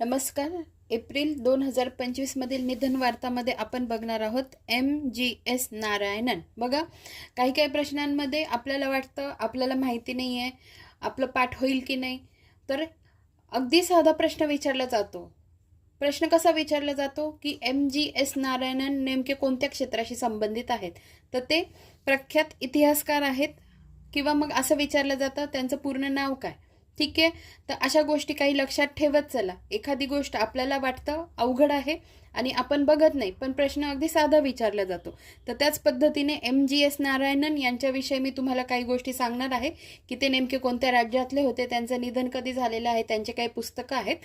नमस्कार. एप्रिल 2025 मधील निधन वार्तामध्ये आपण बघणार आहोत MGS नारायणन. बघा, काही काही प्रश्नांमध्ये आपल्याला वाटतं आपल्याला माहिती नाही आहे, आपलं पाठ होईल की नाही. तर अगदी साधा प्रश्न विचारला जातो. प्रश्न कसा विचारला जातो की MGS नारायणन नेमके कोणत्या क्षेत्राशी संबंधित आहेत. तर ते प्रख्यात इतिहासकार आहेत किंवा मग असं विचारलं जातं त्यांचं पूर्ण नाव काय. ठीक आहे. तर अशा गोष्टी काही लक्षात ठेवत चला. एखादी गोष्ट आपल्याला वाटतं अवघड आहे आणि आपण बघत नाही, पण प्रश्न अगदी साधा विचारला जातो. तर त्याच पद्धतीने MGS नारायणन यांच्याविषयी मी तुम्हाला काही गोष्टी सांगणार आहे की ते नेमके कोणत्या राज्यातले होते, त्यांचं निधन कधी झालेलं आहे, त्यांचे काही पुस्तकं आहेत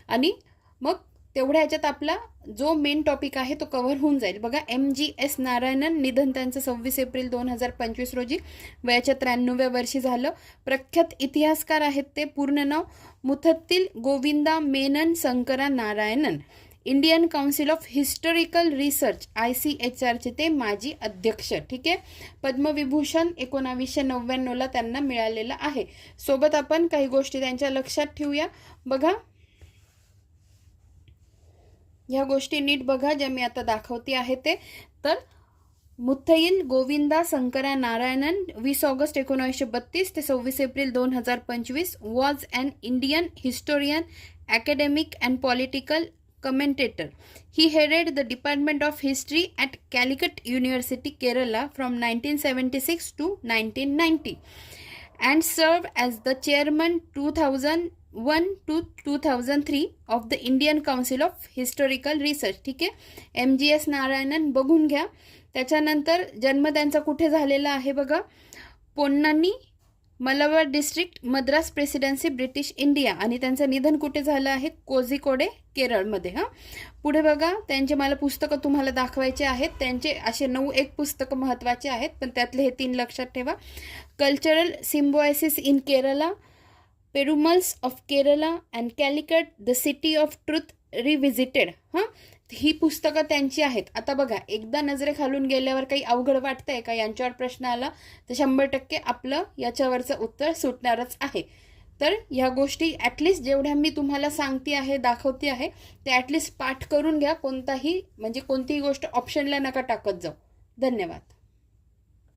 आणि मग तेवढ्या ह्याच्यात आपला जो मेन टॉपिक आहे तो कव्हर होऊन जाईल. बघा, MGS नारायणन निधन त्यांचं 26 एप्रिल 2025 रोजी वयाच्या 93व्या वर्षी झालं. प्रख्यात इतिहासकार आहेत ते. पूर्ण नाव Muthathil Govinda Menon Shankara Narayanan. Indian council of historical research ICHRचे ते माजी अध्यक्ष. ठीक आहे. पद्मविभूषण 1999ला त्यांना मिळालेलं आहे. सोबत आपण काही गोष्टी त्यांच्या लक्षात ठेवूया. बघा, ह्या गोष्टी नीट बघा ज्या मी आता दाखवते आहे ते. तर मुथय्यल गोविंदा शंकरा नारायणन 20 ऑगस्ट 1932 ते 26 April 2025 was an Indian historian, academic and political commentator. He headed the Department of History at Calicut University, Kerala from 1976 to 1990 and served as the chairman 2001 to 2003 of the Indian Council of Historical Research. ठीक आहे. MGS Narayanan बघून घ्या. त्याच्यानंतर जन्म त्यांचा कुठे झालेला आहे बघा, Ponnani, Malabar district, Madras presidency, British India. आणि त्यांचं निधन कुठे झालं आहे, कोझिकोडे, केरळमध्ये. पुढे बघा, त्यांचे मला पुस्तकं तुम्हाला दाखवायचे आहेत. त्यांचे असे 9 पुस्तकं महत्त्वाचे आहेत, पण त्यातले हे 3 लक्षात ठेवा. Cultural symbiosis in Kerala, Perumals of Kerala and Calicut, the city of truth revisited. ही पुस्तकं त्यांची आहेत. आता बघा, एकदा नजरेखालून गेल्यावर काही अवघड वाटतंय का, यांच्यावर प्रश्न आला तर 100% आपलं याच्यावरचं उत्तर सुटणारच आहे. तर ह्या गोष्टी ॲटलिस्ट जेवढ्या मी तुम्हाला सांगते आहे, दाखवते आहे, ते ॲटलिस्ट पाठ करून घ्या. कोणतीही गोष्ट ऑप्शनला नका टाकत जाऊ. धन्यवाद.